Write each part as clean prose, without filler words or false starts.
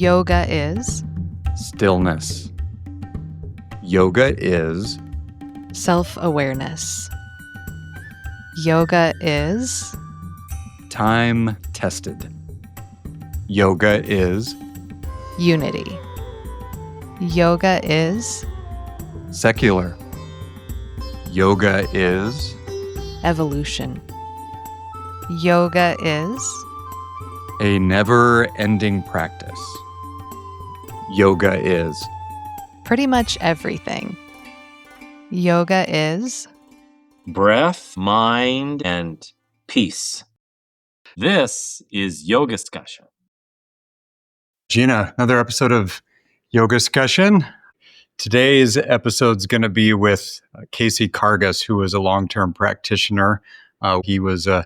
Yoga is stillness. Yoga is self-awareness. Yoga is time-tested. Yoga is unity. Yoga is secular. Yoga is evolution. Yoga is a never-ending practice. Yoga is pretty much everything. Yoga is breath, mind, and peace. This is YogaScussion. Gina, another episode of YogaScussion. Today's episode's going to be with Casey Karges, who is a long-term practitioner. He was a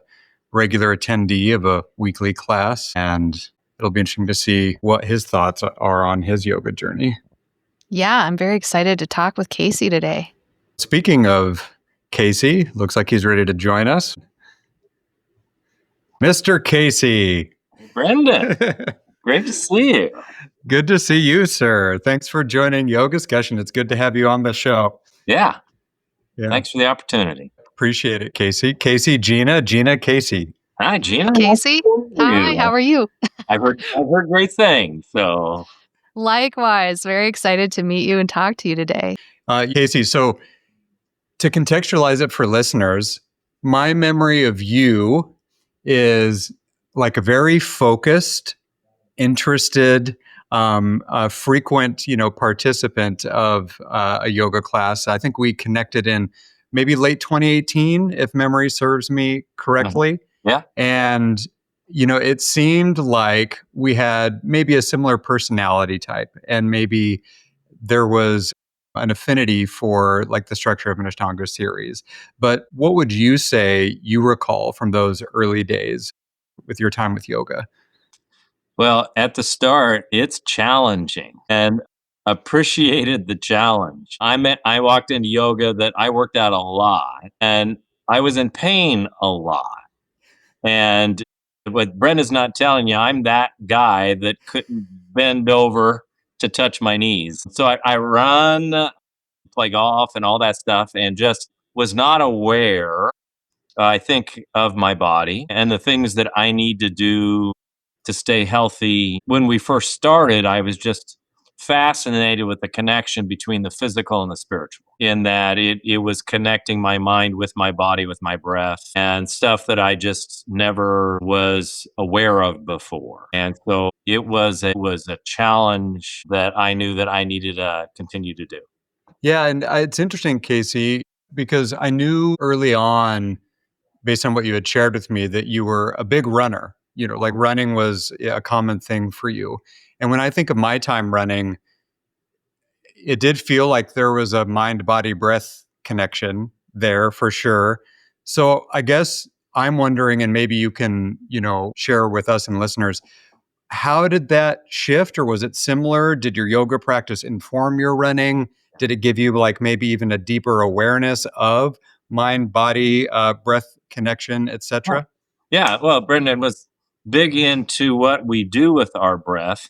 regular attendee of a weekly class, and it'll be interesting to see what his thoughts are on his yoga journey. Yeah, I'm very excited to talk with Casey today. Speaking of Casey, looks like he's ready to join us. Mr. Casey. Brendan, great to see you. Good to see you, sir. Thanks for joining YogaScussion. It's good to have you on the show. Yeah. Thanks for the opportunity. Appreciate it, Casey. Casey, Gina, Casey. Hi, Gina. Casey, hi, how are you? I've heard great things. So likewise, very excited to meet you and talk to you today. Casey, so to contextualize it for listeners, my memory of you is like a very focused, interested, a frequent, participant of a yoga class. I think we connected in maybe late 2018, if memory serves me correctly. Yeah. And, it seemed like we had maybe a similar personality type, and maybe there was an affinity for like the structure of an Ashtanga series. But what would you say you recall from those early days with your time with yoga? Well, at the start, it's challenging and appreciated the challenge. I walked into yoga that I worked out a lot and I was in pain a lot. And what Brenda's not telling you, I'm that guy that couldn't bend over to touch my knees. So I run, play golf and all that stuff and just was not aware, I think, of my body and the things that I need to do to stay healthy. When we first started, I was just fascinated with the connection between the physical and the spiritual, in that it was connecting my mind with my body, with my breath, and stuff that I just never was aware of before. And so it was a challenge that I knew that I needed to continue to do. Yeah, and it's interesting, Casey, because I knew early on, based on what you had shared with me, that you were a big runner. Like running was a common thing for you. And when I think of my time running, it did feel like there was a mind, body, breath connection there for sure. So I guess I'm wondering, and maybe you can, share with us and listeners, how did that shift, or was it similar? Did your yoga practice inform your running? Did it give you like maybe even a deeper awareness of mind, body, breath connection, etc.? Yeah, well, Brendan was big into what we do with our breath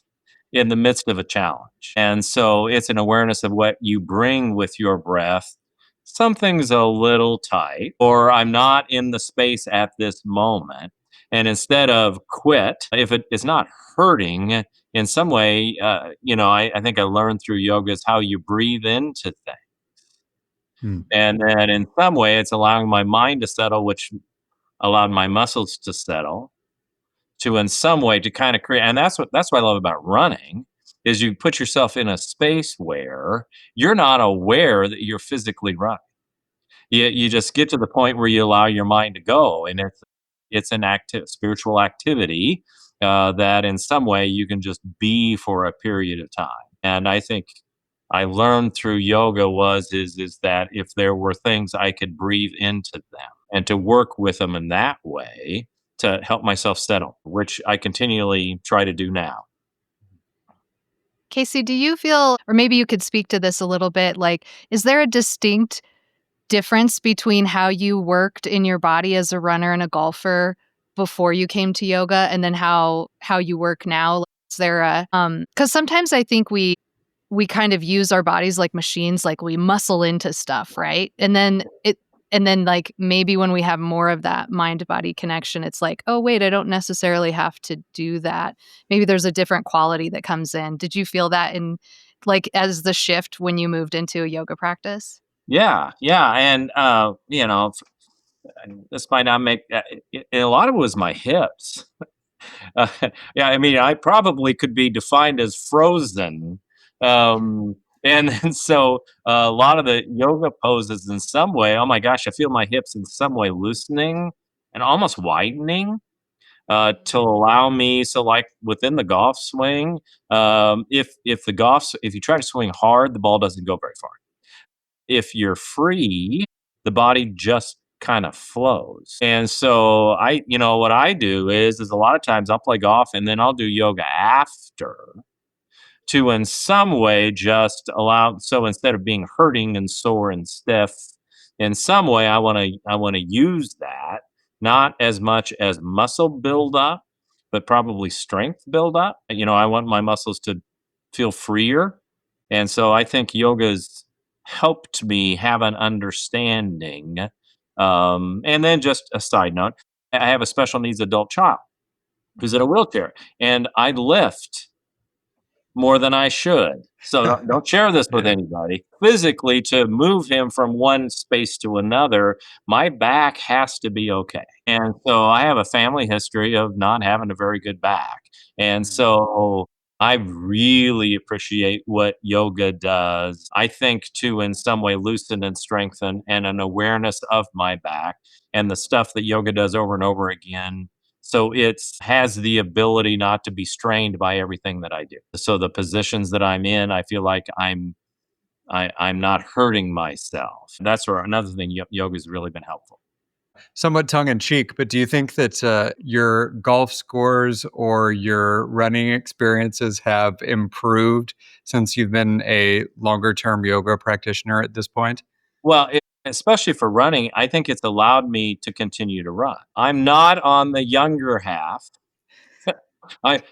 in the midst of a challenge. And so it's an awareness of what you bring with your breath. Something's a little tight, or I'm not in the space at this moment. And instead of quit, if it is not hurting in some way, I think I learned through yoga is how you breathe into things. And then in some way, it's allowing my mind to settle, which allowed my muscles to settle, to in some way to kind of create. And that's what I love about running, is you put yourself in a space where you're not aware that you're physically running. You just get to the point where you allow your mind to go, and it's an spiritual activity that in some way you can just be for a period of time. And I think I learned through yoga is that if there were things I could breathe into them and to work with them in that way to help myself settle, which I continually try to do now. Casey, do you feel, or maybe you could speak to this a little bit, like, is there a distinct difference between how you worked in your body as a runner and a golfer before you came to yoga, and then how you work now? there a because sometimes I think we kind of use our bodies like machines, like we muscle into stuff, right? And then like maybe when we have more of that mind body connection, it's like, oh wait, I don't necessarily have to do that. Maybe there's a different quality that comes in. Did you feel that in like as the shift when you moved into a yoga practice? Yeah, yeah, and this might not make a lot of it was my hips. Uh, yeah, I mean, I probably could be defined as frozen. And then so a lot of the yoga poses, in some way, oh my gosh, I feel my hips in some way loosening and almost widening to allow me. So, like within the golf swing, if you try to swing hard, the ball doesn't go very far. If you're free, the body just kind of flows. And so what I do is a lot of times I'll play golf and then I'll do yoga after to in some way just allow, so instead of being hurting and sore and stiff, in some way I want to use that not as much as muscle build up, but probably strength build up. I want my muscles to feel freer. And so I think yoga's helped me have an understanding. And then just a side note, I have a special needs adult child who's in a wheelchair, and I lift more than I should. So don't share this with Yeah. anybody. Physically, to move him from one space to another, my back has to be okay. And so I have a family history of not having a very good back. And so I really appreciate what yoga does. I think to in some way loosen and strengthen and an awareness of my back and the stuff that yoga does over and over again, so it has the ability not to be strained by everything that I do. So the positions that I'm in, I feel like I'm not hurting myself. That's where another thing yoga's really been helpful. Somewhat tongue in cheek, but do you think that your golf scores or your running experiences have improved since you've been a longer term yoga practitioner at this point? Well, especially for running, I think it's allowed me to continue to run. I'm not on the younger half. I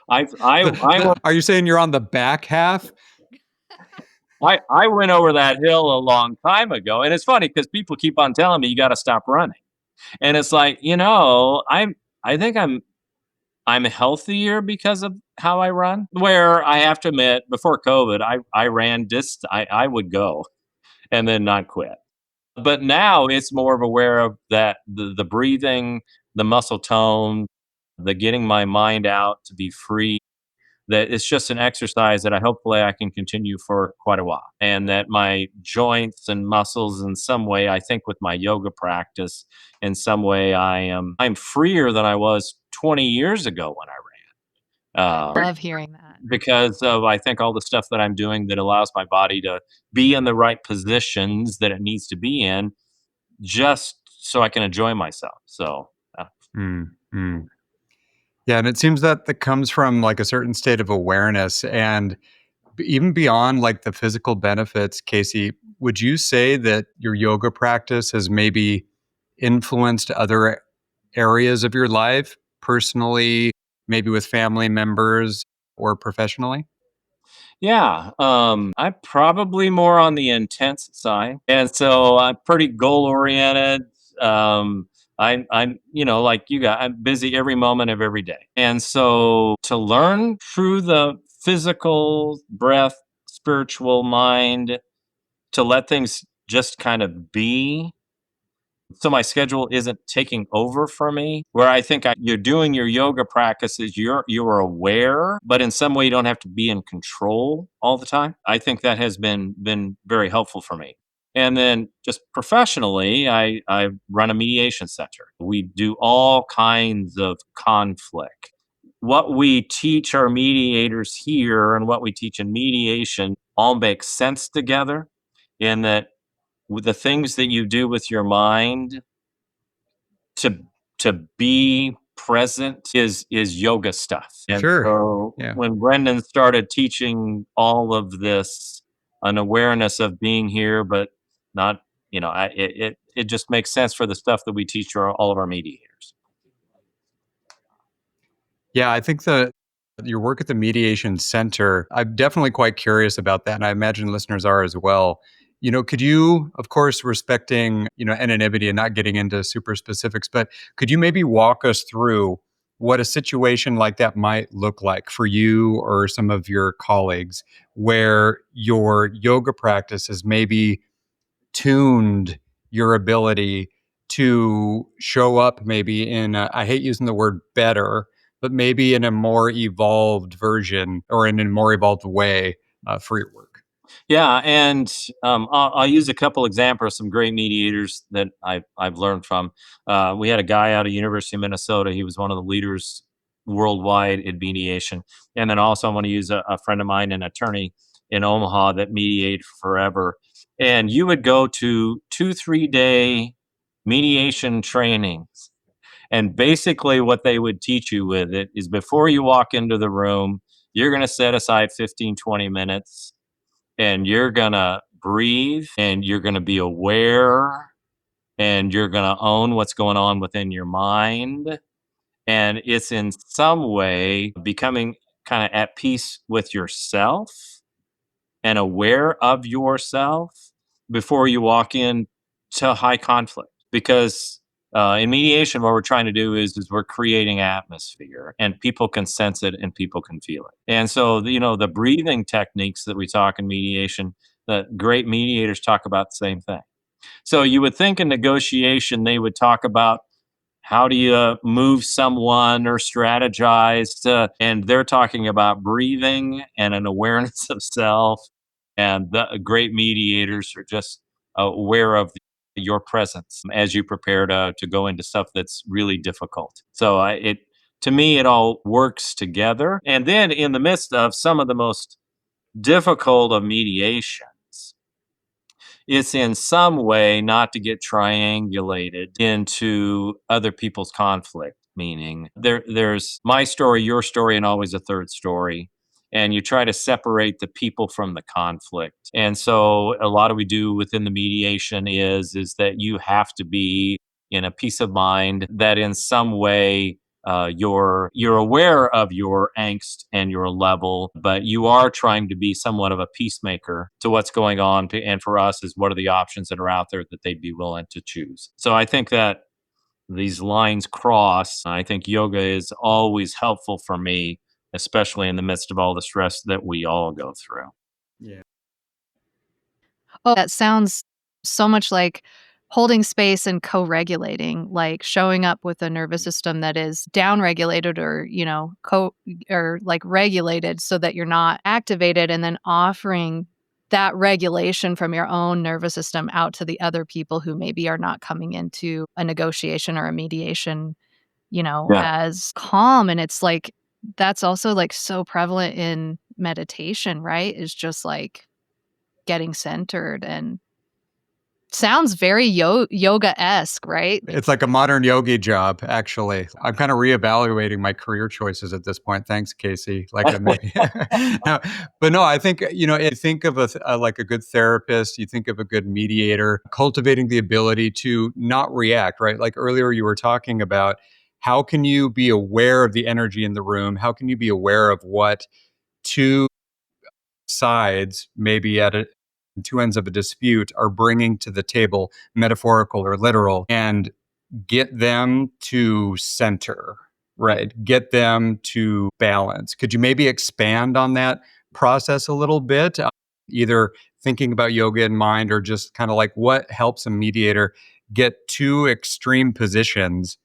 Are you saying you're on the back half? I went over that hill a long time ago, and it's funny because people keep on telling me you got to stop running. And it's like, I think I'm healthier because of how I run. Where I have to admit, before COVID, I ran I would go and then not quit. But now it's more of aware of that the breathing, the muscle tone, the getting my mind out to be free, that it's just an exercise that I can continue for quite a while. And that my joints and muscles in some way, I think with my yoga practice, in some way I'm freer than I was 20 years ago when I ran. Love hearing that. Because of I think all the stuff that I'm doing that allows my body to be in the right positions that it needs to be in, just so I can enjoy myself. So Mm, mm. Yeah, and it seems that that comes from like a certain state of awareness and even beyond like the physical benefits, Casey, would you say that your yoga practice has maybe influenced other areas of your life, personally, maybe with family members or professionally? yeah, I'm probably more on the intense side, and so I'm pretty goal oriented. I'm like you guys, I'm busy every moment of every day, and so to learn through the physical, breath, spiritual, mind, to let things just kind of be, so my schedule isn't taking over for me, where I think you're doing your yoga practices, you're aware, but in some way you don't have to be in control all the time. I think that has been very helpful for me. And then just professionally, I run a mediation center. We do all kinds of conflict. What we teach our mediators here and what we teach in mediation all makes sense together, in that with the things that you do with your mind to be present is yoga stuff. And Sure. so Yeah. when Brendan started teaching all of this, an awareness of being here, but not, it just makes sense for the stuff that we teach all of our mediators. Yeah, I think that your work at the Mediation Center. I'm definitely quite curious about that, and I imagine listeners are as well. Could you, of course, respecting, anonymity and not getting into super specifics, but could you maybe walk us through what a situation like that might look like for you or some of your colleagues, where your yoga practice is maybe tuned your ability to show up maybe in I hate using the word better, but maybe in a more evolved version or in a more evolved way for your work. Yeah, and I'll use a couple examples of some great mediators that I've learned from. We had a guy out of University of Minnesota. He was one of the leaders worldwide in mediation. And then also I'm going to use a friend of mine, an attorney in Omaha that mediated forever. And you would go to 2-3 day mediation trainings. And basically what they would teach you with it is before you walk into the room, you're going to set aside 15-20 minutes and you're going to breathe and you're going to be aware and you're going to own what's going on within your mind. And it's in some way becoming kind of at peace with yourself and aware of yourself before you walk in to high conflict. Because in mediation, what we're trying to do is we're creating atmosphere, and people can sense it and people can feel it. And so, the breathing techniques that we talk in mediation, the great mediators talk about the same thing. So you would think in negotiation, they would talk about how do you move someone or strategize and they're talking about breathing and an awareness of self. And the great mediators are just aware of your presence as you prepare to go into stuff that's really difficult. So to me, it all works together. And then in the midst of some of the most difficult of mediations, it's in some way not to get triangulated into other people's conflict, meaning there's my story, your story, and always a third story. And you try to separate the people from the conflict. And so a lot of we do within the mediation is that you have to be in a peace of mind that in some way you're aware of your angst and your level, but you are trying to be somewhat of a peacemaker to what's going on. And for us, is what are the options that are out there that they'd be willing to choose. So I think that these lines cross. I think yoga is always helpful for me, especially in the midst of all the stress that we all go through. Yeah. Oh, that sounds so much like holding space and co-regulating, like showing up with a nervous system that is down-regulated or, or like regulated so that you're not activated, and then offering that regulation from your own nervous system out to the other people who maybe are not coming into a negotiation or a mediation, Yeah. as calm. And it's like, that's also like so prevalent in meditation, right? Is just like getting centered, and sounds very yoga-esque, right? It's like a modern yogi job, actually. I'm kind of reevaluating my career choices at this point. Thanks, Casey. Like I may, no, but no, I think you think of like a good therapist, you think of a good mediator, cultivating the ability to not react. Right, like earlier you were talking about how can you be aware of the energy in the room? How can you be aware of what two sides, maybe at two ends of a dispute, are bringing to the table, metaphorical or literal, and get them to center, right? Get them to balance. Could you maybe expand on that process a little bit? Either thinking about yoga in mind or just kind of like what helps a mediator get two extreme positions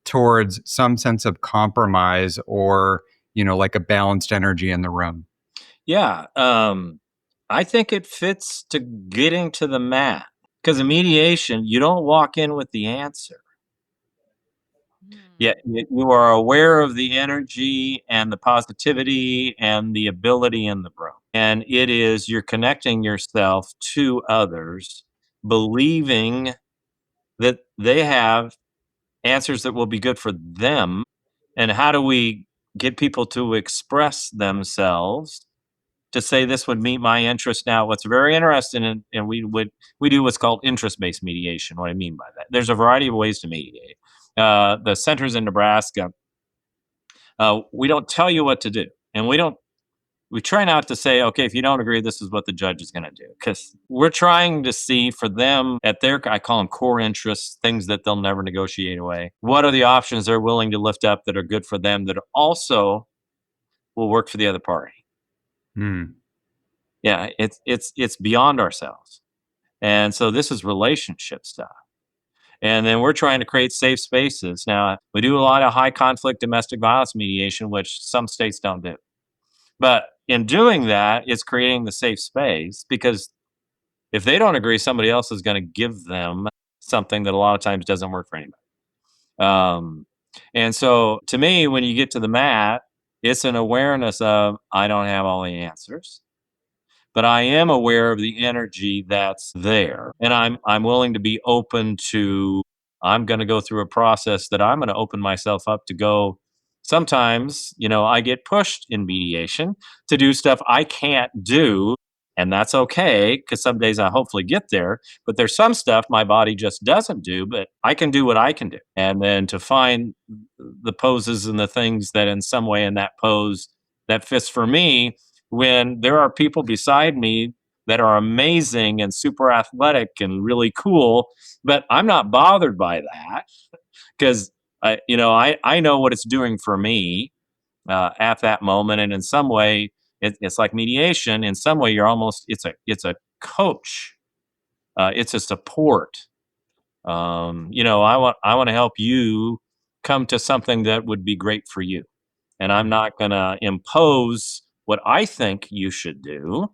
towards some sense of compromise or, like a balanced energy in the room. Yeah. I think it fits to getting to the mat because in mediation, you don't walk in with the answer. Yet you are aware of the energy and the positivity and the ability in the room. And it is you're connecting yourself to others, believing that they have answers that will be good for them. And how do we get people to express themselves to say this would meet my interest? Now, what's very interesting, and we do what's called interest-based mediation. What I mean by that, there's a variety of ways to mediate. The centers in Nebraska We don't tell you what to do, and we try not to say, okay, if you don't agree, this is what the judge is going to do. Because we're trying to see for them at their, I call them core interests, things that they'll never negotiate away. What are the options they're willing to lift up that are good for them that also will work for the other party? Hmm. Yeah, it's beyond ourselves. And so this is relationship stuff. And then we're trying to create safe spaces. Now, we do a lot of high conflict domestic violence mediation, which some states don't do. But in doing that, it's creating the safe space because if they don't agree, somebody else is going to give them something that a lot of times doesn't work for anybody. Um, and so to me, when you get to the mat, it's an awareness of I don't have all the answers, but I am aware of the energy that's there. And I'm willing to be open to I'm going to go through a process that I'm going to open myself up to go. Sometimes, I get pushed in mediation to do stuff I can't do. And that's okay because some days I hopefully get there. But there's some stuff my body just doesn't do, but I can do what I can do. And then to find the poses and the things that in some way in that pose that fits for me, when there are people beside me that are amazing and super athletic and really cool, but I'm not bothered by that because I know what it's doing for me at that moment, and in some way, it's like mediation. In some way, you're almost it's a coach, it's a support. I want to help you come to something that would be great for you, and I'm not going to impose what I think you should do.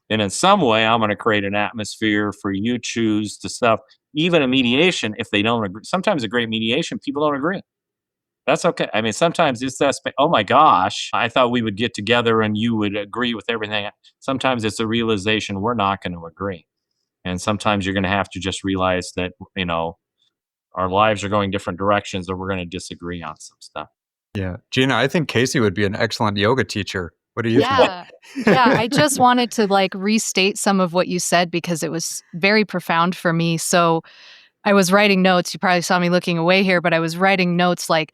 And in some way, I'm going to create an atmosphere for you choose to stuff. Even a mediation, if they don't agree, sometimes a great mediation, people don't agree. That's okay. I mean, sometimes it's that, oh my gosh, I thought we would get together and you would agree with everything. Sometimes it's a realization we're not going to agree. And sometimes you're going to have to just realize that, our lives are going different directions or we're going to disagree on some stuff. Yeah. Gina, I think Casey would be an excellent yoga teacher. What do you think? Yeah. Yeah, I just wanted to restate some of what you said because it was very profound for me. So I was writing notes. You probably saw me looking away here, but I was writing notes like,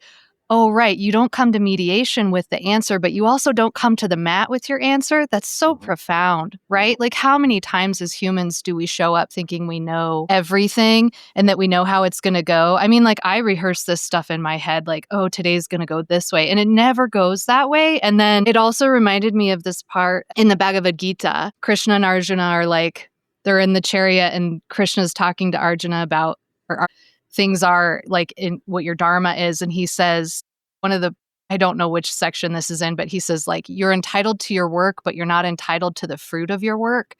oh, right, you don't come to mediation with the answer, but you also don't come to the mat with your answer. That's so profound, right? Like, how many times as humans do we show up thinking we know everything and that we know how it's going to go? I mean, I rehearse this stuff in my head, like, oh, today's going to go this way. And it never goes that way. And then it also reminded me of this part in the Bhagavad Gita. Krishna and Arjuna are they're in the chariot and Krishna's talking to Arjuna about things are in what your dharma is. And he says, I don't know which section this is in, but he says, you're entitled to your work, but you're not entitled to the fruit of your work.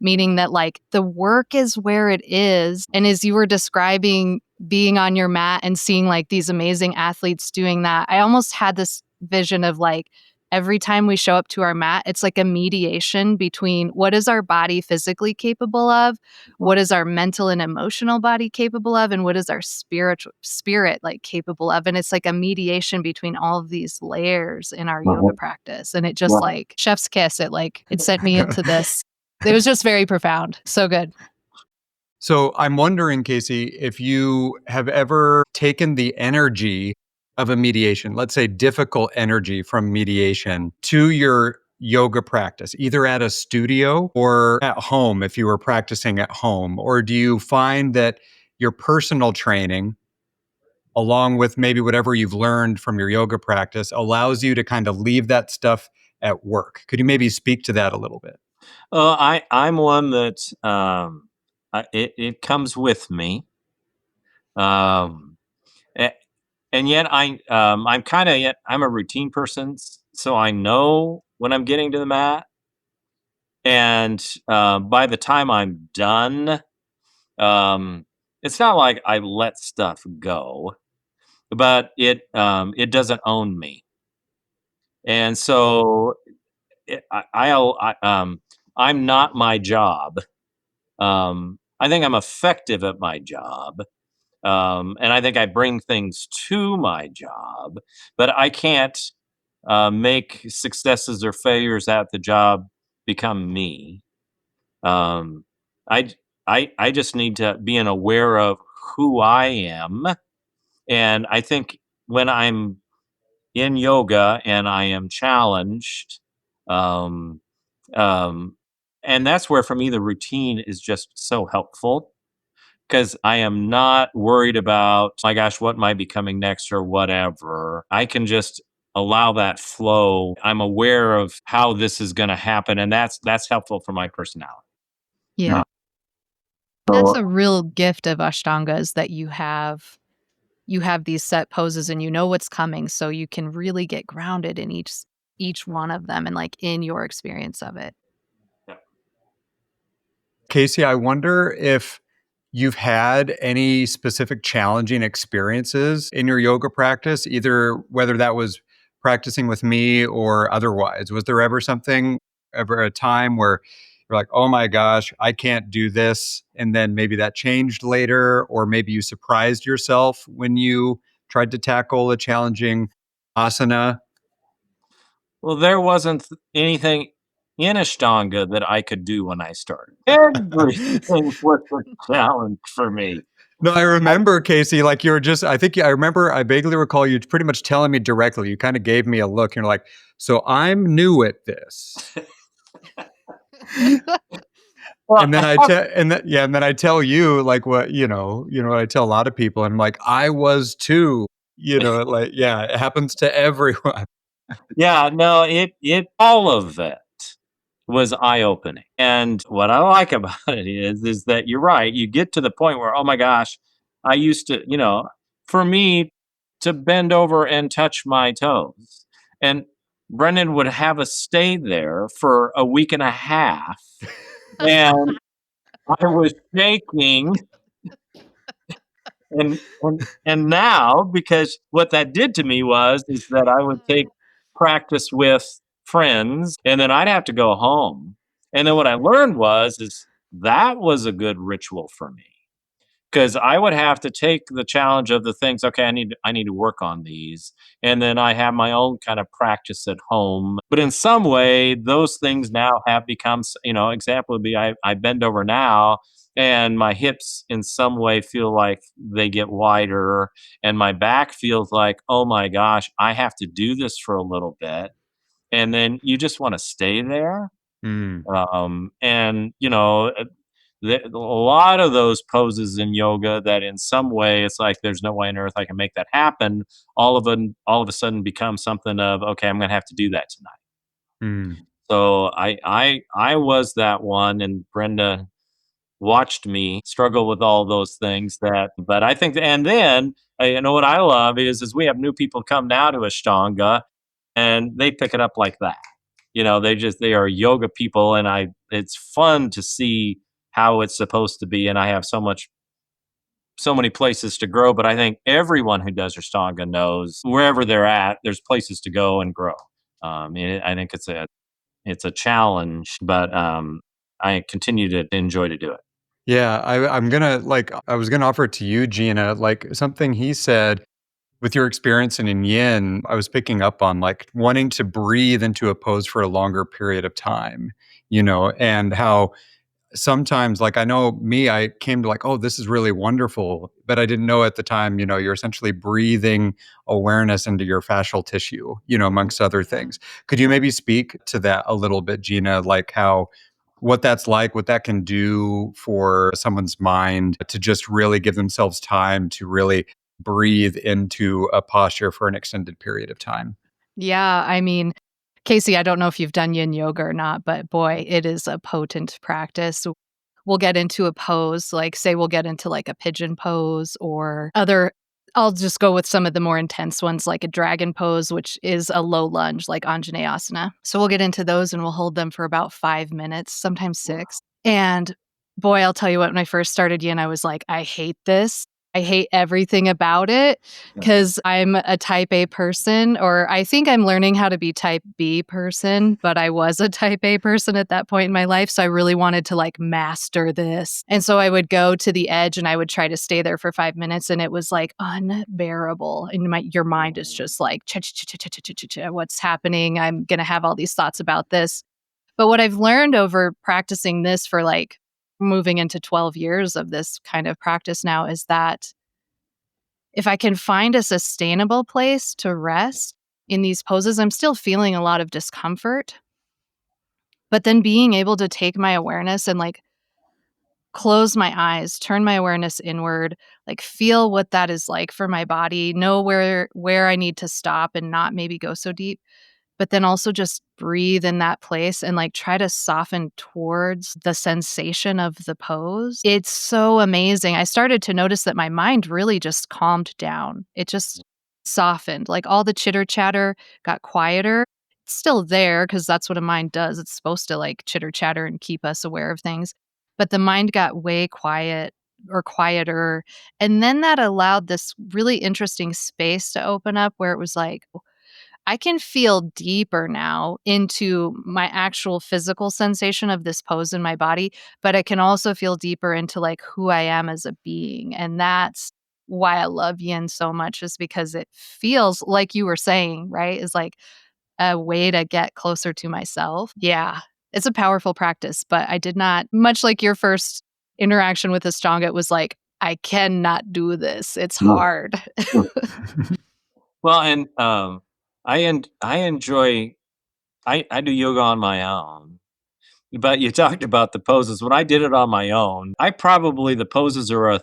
Meaning that the work is where it is. And as you were describing being on your mat and seeing these amazing athletes doing that, I almost had this vision of every time we show up to our mat, it's like a mediation between what is our body physically capable of, what is our mental and emotional body capable of, and what is our spirit capable of. And it's like a mediation between all of these layers in our yoga practice. And it just chef's kiss. It sent me into this. It was just very profound. So good. So I'm wondering, Casey, if you have ever taken the energy of a mediation, let's say difficult energy from mediation, to your yoga practice, either at a studio or at home if you were practicing at home? Or do you find that your personal training, along with maybe whatever you've learned from your yoga practice, allows you to kind of leave that stuff at work? Could you maybe speak to that a little bit? I'm one that it comes with me. Um, and yet I'm kind of yet I'm a routine person, so I know when I'm getting to the mat, and by the time I'm done, it's not like I let stuff go, but it doesn't own me, and so I'm not my job. I think I'm effective at my job. And I think I bring things to my job, but I can't make successes or failures at the job become me. Um, I, I just need to be aware of who I am, and I think when I'm in yoga and I am challenged. Um, um, and that's where, for me, the routine is just so helpful because I am not worried about, my gosh, what might be coming next or whatever. I can just allow that flow. I'm aware of how this is going to happen, and that's helpful for my personality. Yeah. That's a real gift of Ashtanga is that you have these set poses and you know what's coming, so you can really get grounded in each one of them and like in your experience of it. Yeah. Casey, I wonder if you've had any specific challenging experiences in your yoga practice, either whether that was practicing with me or otherwise. Was there ever a time where you're like, oh my gosh, I can't do this? And then maybe that changed later, or maybe you surprised yourself when you tried to tackle a challenging asana? Well, there wasn't anything in Ashtanga that I could do when I started. Everything was a challenge for me. No, I remember, Casey, like you were just, I remember, I vaguely recall you pretty much telling me directly. You kind of gave me a look and you're like, so I'm new at this. Well, And then I tell, and then I tell you like what, what I tell a lot of people. And I'm like, I was too, like, yeah, it happens to everyone. yeah, no, it all of it was eye-opening. And what I like about it is that you're right. You get to the point where, oh my gosh, I used to, for me to bend over and touch my toes. And Brendan would have us stay there for a week and a half. And I was shaking. And now, because what that did to me is that I would take practice with friends and then I'd have to go home. And then what I learned is that was a good ritual for me because I would have to take the challenge of the things. Okay, I need to work on these, and then I have my own kind of practice at home. But in some way, those things now have become. Example would be I bend over now, and my hips in some way feel like they get wider, and my back feels like, oh my gosh, I have to do this for a little bit, and then you just want to stay there. Mm, And a lot of those poses in yoga that in some way it's like there's no way on earth I can make that happen. All of a sudden become something of, okay, I'm going to have to do that tonight. mm. So I was that one, and Brenda watched me struggle with all those things. But I think, and then what I love is we have new people come now to Ashtanga, and they pick it up like that. They are yoga people, and it's fun to see how it's supposed to be. And I have so many places to grow, but I think everyone who does Ashtanga knows wherever they're at, there's places to go and grow. I think it's a challenge, but I continue to enjoy to do it. Yeah, I was gonna offer it to you, Gina, like something he said with your experience in yin, I was picking up on like wanting to breathe into a pose for a longer period of time, and how sometimes, like, I know me, I came to like, oh, this is really wonderful, but I didn't know at the time, you're essentially breathing awareness into your fascial tissue, amongst other things. Could you maybe speak to that a little bit, Gina, like how what that's like, what that can do for someone's mind to just really give themselves time to really breathe into a posture for an extended period of time? Yeah, I mean, Casey, I don't know if you've done yin yoga or not, but boy, it is a potent practice. We'll get into a pose, like say we'll get into like a pigeon pose or other. I'll just go with some of the more intense ones, like a dragon pose, which is a low lunge, like Anjaneyasana. So we'll get into those and we'll hold them for about 5 minutes, sometimes 6. And boy, I'll tell you what, when I first started yin, I was like, I hate this. I hate everything about it because I'm a type A person, or I think I'm learning how to be type B person, but I was a type A person at that point in my life. So I really wanted to like master this. And so I would go to the edge and I would try to stay there for 5 minutes, and it was like unbearable. And your mind is just like, what's happening? I'm going to have all these thoughts about this. But what I've learned over practicing this for like moving into 12 years of this kind of practice now is that if I can find a sustainable place to rest, in these poses, I'm still feeling a lot of discomfort. But then being able to take my awareness and like close my eyes, turn my awareness inward, like feel what that is like for my body, know where I need to stop and not maybe go so deep, but then also just breathe in that place and like try to soften towards the sensation of the pose. It's so amazing. I started to notice that my mind really just calmed down. It just softened. Like all the chitter chatter got quieter. It's still there because that's what a mind does. It's supposed to like chitter chatter and keep us aware of things. But the mind got way quiet or quieter. And then that allowed this really interesting space to open up where it was like, I can feel deeper now into my actual physical sensation of this pose in my body, but I can also feel deeper into like who I am as a being. And that's why I love yin so much, is because it feels like you were saying, right? Is like a way to get closer to myself. Yeah. It's a powerful practice, but I did not, much like your first interaction with Ashtanga, it was like, I cannot do this. It's hard. Well, and I enjoy I do yoga on my own. But you talked about the poses. When I did it on my own, the poses are a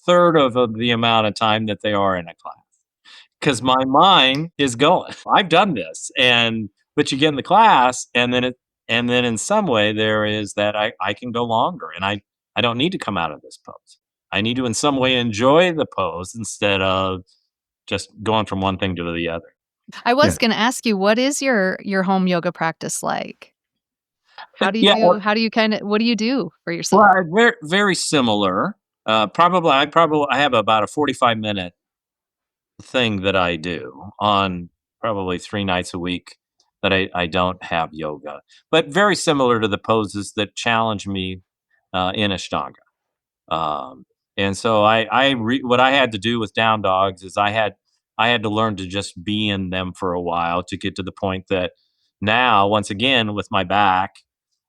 third of the amount of time that they are in a class because my mind is going. I've done this, but you get in the class, and then in some way there is that I can go longer, and I don't need to come out of this pose. I need to in some way enjoy the pose instead of just going from one thing to the other. I Yeah. was gonna ask you, what is your home yoga practice like? Yeah, How do you kinda what do you do for well, yourself? very very similar. Probably I have about a 45-minute thing that I do on probably 3 nights a week that I don't have yoga, but very similar to the poses that challenge me in Ashtanga. Um, and so what I had to do with down dogs is I had to learn to just be in them for a while to get to the point that now, once again, with my back,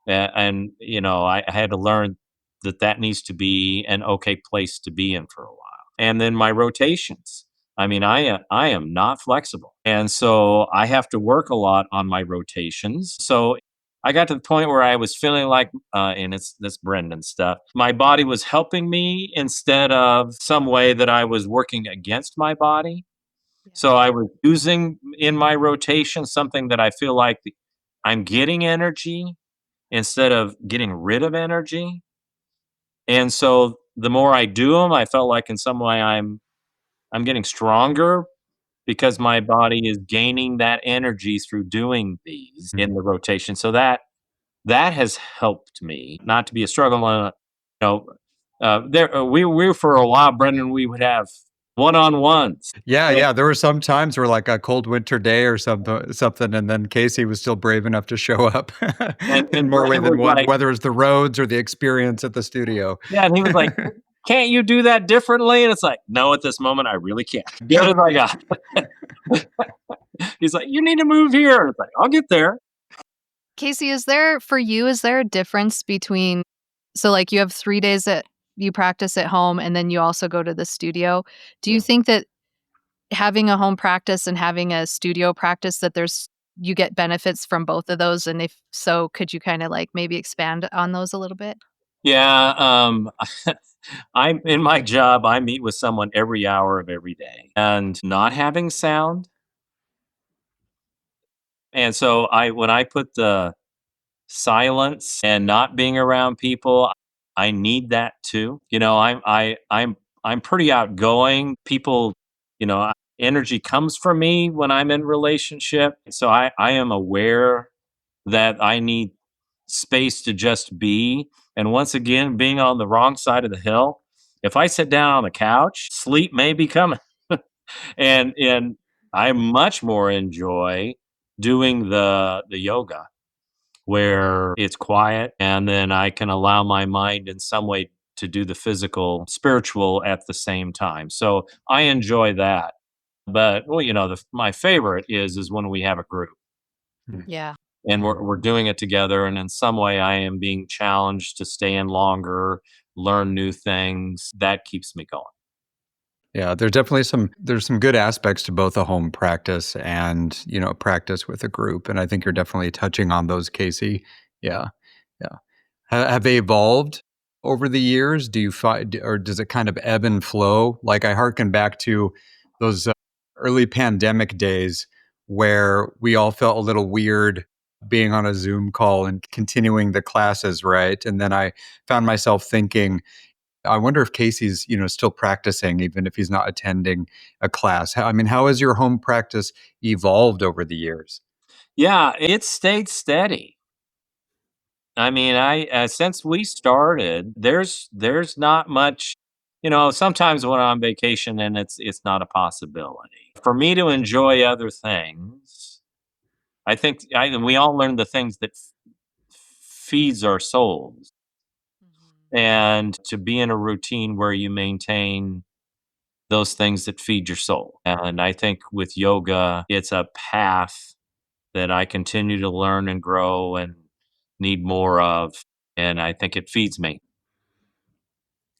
and I had to learn that that needs to be an okay place to be in for a while. And then my rotations. I mean, I am not flexible, and so I have to work a lot on my rotations. So I got to the point where I was feeling like, and it's this Brendan stuff. My body was helping me instead of some way that I was working against my body. Yeah. So I was using in my rotation something that I feel like I'm getting energy instead of getting rid of energy. And so the more I do them, I felt like in some way I'm getting stronger because my body is gaining that energy through doing these in the rotation. So that has helped me not to be a struggle. You know, we for a while, Brendan, we would have one on ones. Yeah, yeah. There were some times where like a cold winter day or something, and then Casey was still brave enough to show up in And more way Brendan than was one, like, whether it's the roads or the experience at the studio. yeah, and he was like, "Can't you do that differently?" And it's like, "No, at this moment, I really can't." Get it I got. He's like, "You need to move here." It's like, "I'll get there." Casey, is there a difference between, so like you have 3 days that you practice at home and then you also go to the studio. Do you Yeah. think that having a home practice and having a studio practice, that you get benefits from both of those? And if so, could you kind of like maybe expand on those a little bit? Yeah, I'm in my job. I meet with someone every hour of every day, and not having sound. And so when I put the silence and not being around people, I need that too. I'm pretty outgoing. People, energy comes from me when I'm in relationship. So I am aware that I need space to just be. And once again, being on the wrong side of the hill, if I sit down on the couch, sleep may be coming. And I much more enjoy doing the yoga where it's quiet and then I can allow my mind in some way to do the physical, spiritual at the same time. So I enjoy that. But well, my favorite is when we have a group Yeah. and we're doing it together, and in some way I am being challenged to stay in longer, learn new things. That keeps me going. Yeah, there's some good aspects to both a home practice and, practice with a group. And I think you're definitely touching on those, Casey. Yeah. Yeah. Have they evolved over the years? Do you find, or does it kind of ebb and flow? Like I hearken back to those early pandemic days where we all felt a little weird being on a Zoom call and continuing the classes, right? And then I found myself thinking, I wonder if Casey's, still practicing even if he's not attending a class. I mean, how has your home practice evolved over the years? Yeah, it stayed steady. I mean, I since we started, there's not much. Sometimes when I'm on vacation and it's not a possibility for me to enjoy other things. I think we all learn the things that feeds our souls, and to be in a routine where you maintain those things that feed your soul. And I think with yoga, it's a path that I continue to learn and grow and need more of. And I think it feeds me.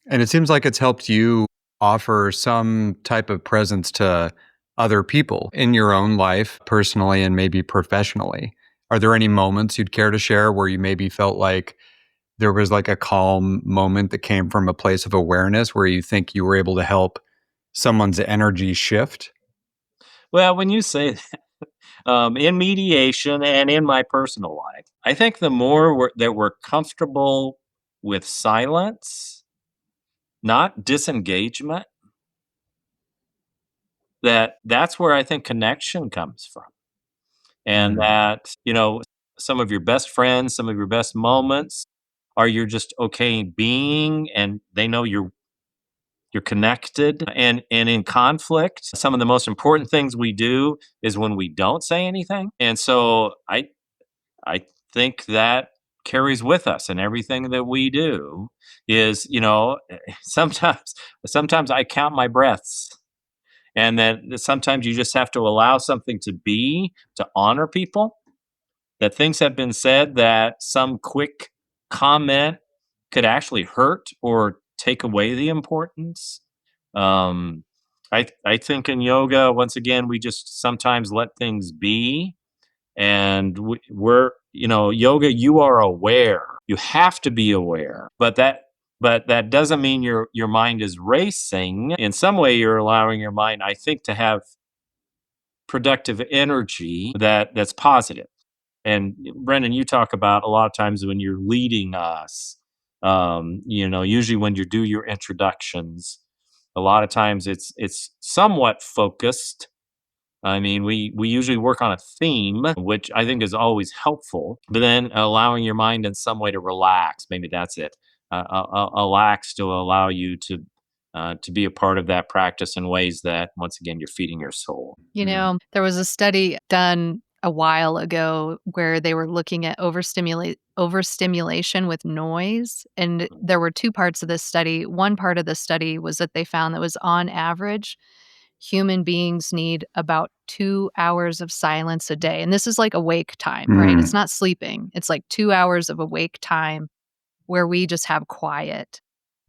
And it seems like it's helped you offer some type of presence to other people in your own life, personally and maybe professionally. Are there any moments you'd care to share where you maybe felt like there was like a calm moment that came from a place of awareness where you think you were able to help someone's energy shift? Well, when you say in mediation and in my personal life, I think the more that we're comfortable with silence, not disengagement, that's where I think connection comes from. And Mm. that, some of your best friends, some of your best moments are you're just okay being, and they know you're connected and in conflict. Some of the most important things we do is when we don't say anything. And so I think that carries with us in everything that we do is, sometimes sometimes I count my breaths, and that sometimes you just have to allow something to be, to honor people, that things have been said that some quick comment could actually hurt or take away the importance. Um, I think in yoga, once again, we just sometimes let things be, and yoga. You are aware. You have to be aware, but that doesn't mean your mind is racing. In some way, you're allowing your mind, I think, to have productive energy that's positive. And Brendan, you talk about a lot of times when you're leading us, usually when you do your introductions, a lot of times it's somewhat focused. I mean, we usually work on a theme, which I think is always helpful, but then allowing your mind in some way to relax, maybe that's it. Relax to allow you to be a part of that practice in ways that, once again, you're feeding your soul. There was a study done a while ago where they were looking at overstimulation with noise, and there were 2 parts of this study. One part of the study was that they found that was on average, human beings need about 2 hours of silence a day, and this is like awake time, right? It's Mm. not sleeping. It's like 2 hours of awake time where we just have quiet.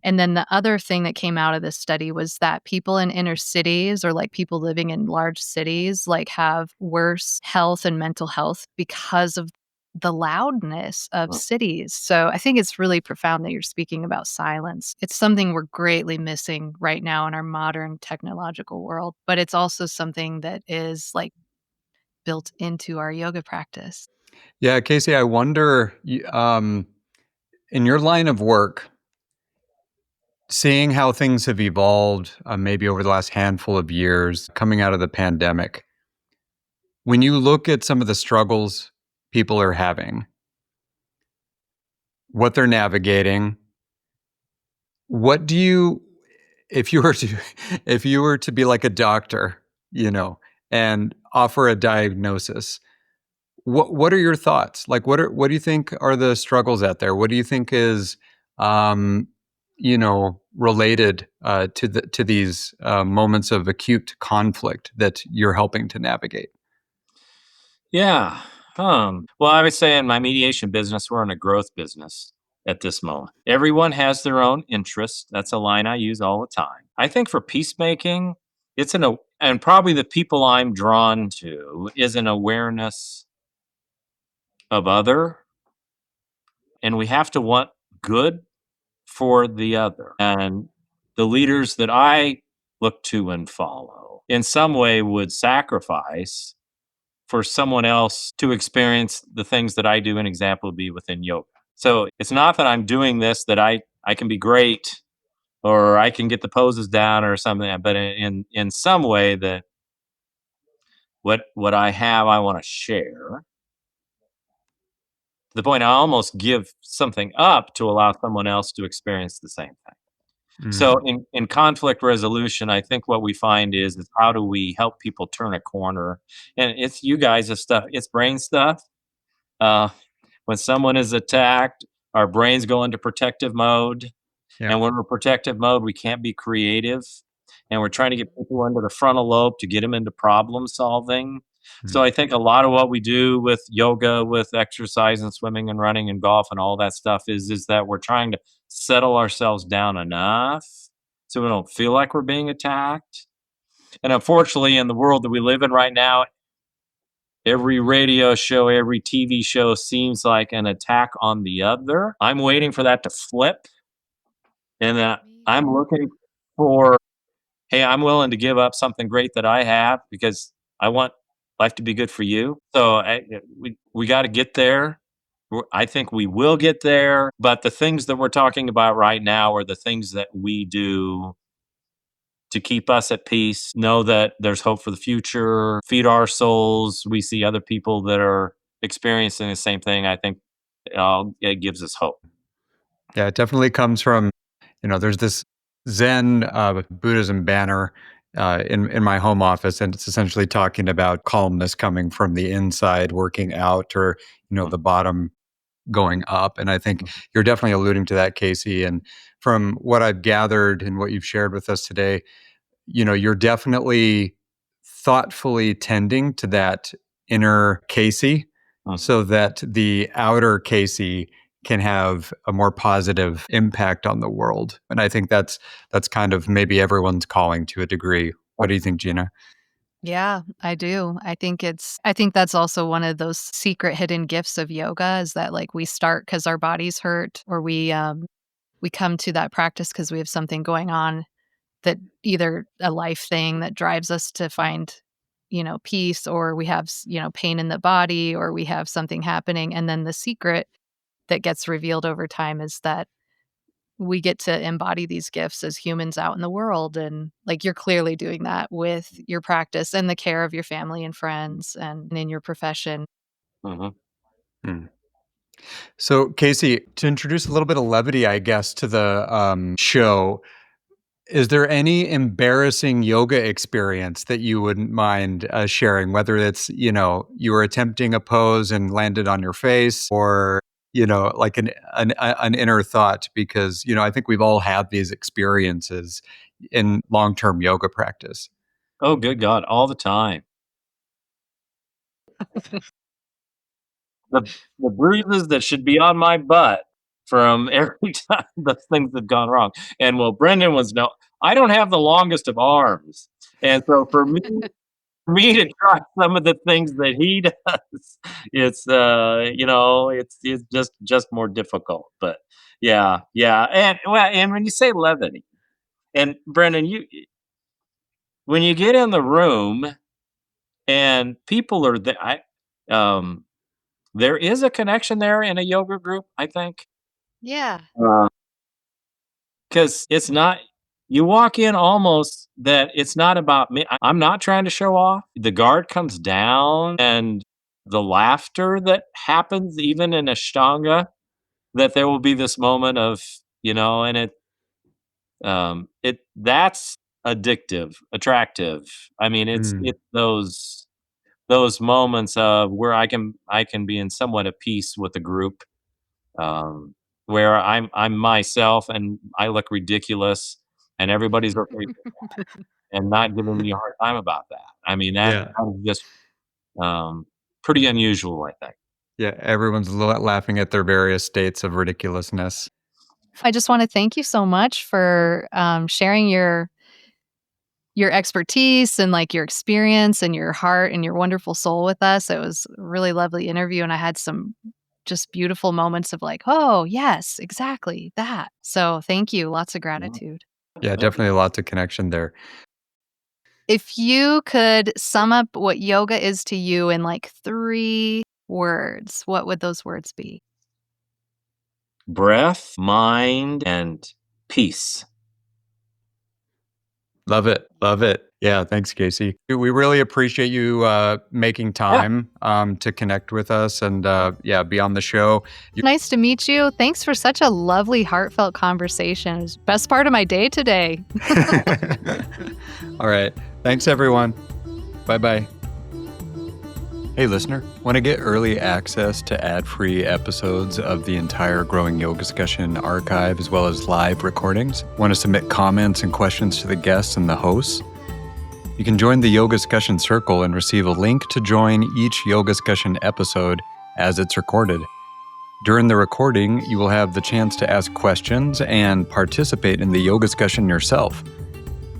And then the other thing that came out of this study was that people in inner cities, or like people living in large cities, like have worse health and mental health because of the loudness of cities. So I think it's really profound that you're speaking about silence. It's something we're greatly missing right now in our modern technological world, but it's also something that is like built into our yoga practice. Yeah, Casey, I wonder, in your line of work, seeing how things have evolved, maybe over the last handful of years coming out of the pandemic, when you look at some of the struggles people are having, what they're navigating, what do you, if you were to, if you were to be like a doctor, and offer a diagnosis, what are your thoughts? Like, what do you think are the struggles out there? What do you think is, um, related to these moments of acute conflict that you're helping to navigate? Yeah. Well, I would say in my mediation business, we're in a growth business. at this moment. Everyone has their own interests. That's a line I use all the time. I think for peacemaking, and probably the people I'm drawn to is an awareness of other, and we have to want good for the other. And the leaders that I look to and follow in some way would sacrifice for someone else to experience the things that I do. An example would be within yoga. So it's not that I'm doing this that I can be great or I can get the poses down or something, but in some way that what I have I want to share. To the point I almost give something up to allow someone else to experience the same thing. So Mm. in conflict resolution, I think what we find is how do we help people turn a corner? And it's you guys' stuff. It's brain stuff. Uh, when someone is attacked, our brains go into protective mode. Yeah. And when we're protective mode, we can't be creative. And we're trying to get people into the frontal lobe to get them into problem solving. So Mm. I think a lot of what we do with yoga, with exercise and swimming and running and golf and all that stuff is that we're trying to settle ourselves down enough so we don't feel like we're being attacked. And unfortunately, in the world that we live in right now, every radio show, every TV show seems like an attack on the other. I'm waiting for that to flip and I'm looking for, hey, I'm willing to give up something great that I have because I want life to be good for you. So we got to get there. I think we will get there. But the things that we're talking about right now are the things that we do to keep us at peace, know that there's hope for the future, feed our souls. We see other people that are experiencing the same thing. I think it gives us hope. Yeah, it definitely comes from, there's this Zen Buddhism banner in my home office, and it's essentially talking about calmness coming from the inside, working out, or Mhm. the bottom going up. And I think you're definitely alluding to that, Casey. And from what I've gathered and what you've shared with us today, you're definitely thoughtfully tending to that inner Casey Mhm. so that the outer Casey can have a more positive impact on the world. And I think that's kind of maybe everyone's calling to a degree. What do you think, Gina? Yeah, I do. I think that's also one of those secret hidden gifts of yoga is that like we start cuz our bodies hurt or we come to that practice cuz we have something going on that either a life thing that drives us to find, peace or we have, pain in the body or we have something happening and then the secret that gets revealed over time is that we get to embody these gifts as humans out in the world and like you're clearly doing that with your practice and the care of your family and friends and in your profession. Mhm. Hmm. So, Casey, to introduce a little bit of levity, I guess, to the show, is there any embarrassing yoga experience that you wouldn't mind sharing? Whether it's, you were attempting a pose and landed on your face, or like an inner thought, because I think we've all had these experiences in long term yoga practice. Oh, good God, all the time. The the bruises that should be on my butt from every time the things have gone wrong. And well, Brendan was no, I don't have the longest of arms, and so for me to try some of the things that he does, it's it's just more difficult. But yeah, yeah, and well, and when you say levity, and Brendan, you when you get in the room and people are there, um there is a connection there in a yoga group, I think. Yeah. Because it's not, you walk in almost that it's not about me. I'm not trying to show off. The guard comes down and the laughter that happens even in Ashtanga, that there will be this moment of, and it that's addictive, attractive. I mean, Mm, it's those moments of where I can be in somewhat of peace with the group, um, where I'm myself and I look ridiculous, and everybody's okay and not giving me a hard time about that. I mean, that yeah. that is just um, pretty unusual, I think. Yeah, everyone's laughing at their various states of ridiculousness. I just want to thank you so much for sharing your expertise and like your experience and your heart and your wonderful soul with us. It was a really lovely interview, and I had some just beautiful moments of like, oh, yes, exactly that. So thank you. Lots of gratitude. Yeah, definitely lots of connection there. If you could sum up what yoga is to you in like 3 words, what would those words be? Breath, mind, and peace. Love it. Love it. Yeah. Thanks, Casey. We really appreciate you making time to connect with us and be on the show. Nice to meet you. Thanks for such a lovely, heartfelt conversation. It was the best part of my day today. All right. Thanks, everyone. Bye-bye. Hey, listener. Want to get early access to ad-free episodes of the entire Growing YogaScussion archive, as well as live recordings? Want to submit comments and questions to the guests and the hosts? You can join the YogaScussion Circle and receive a link to join each YogaScussion episode as it's recorded. During the recording, you will have the chance to ask questions and participate in the YogaScussion yourself.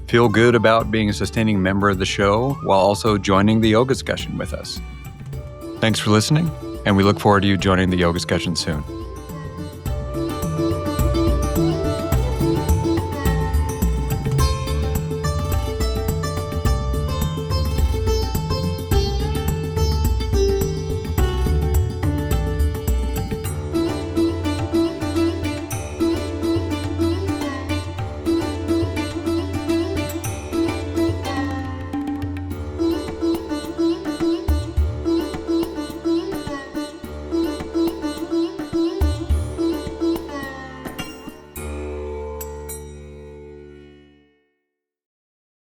Feel good about being a sustaining member of the show while also joining the YogaScussion with us. Thanks for listening, and we look forward to you joining the YogaScussion soon.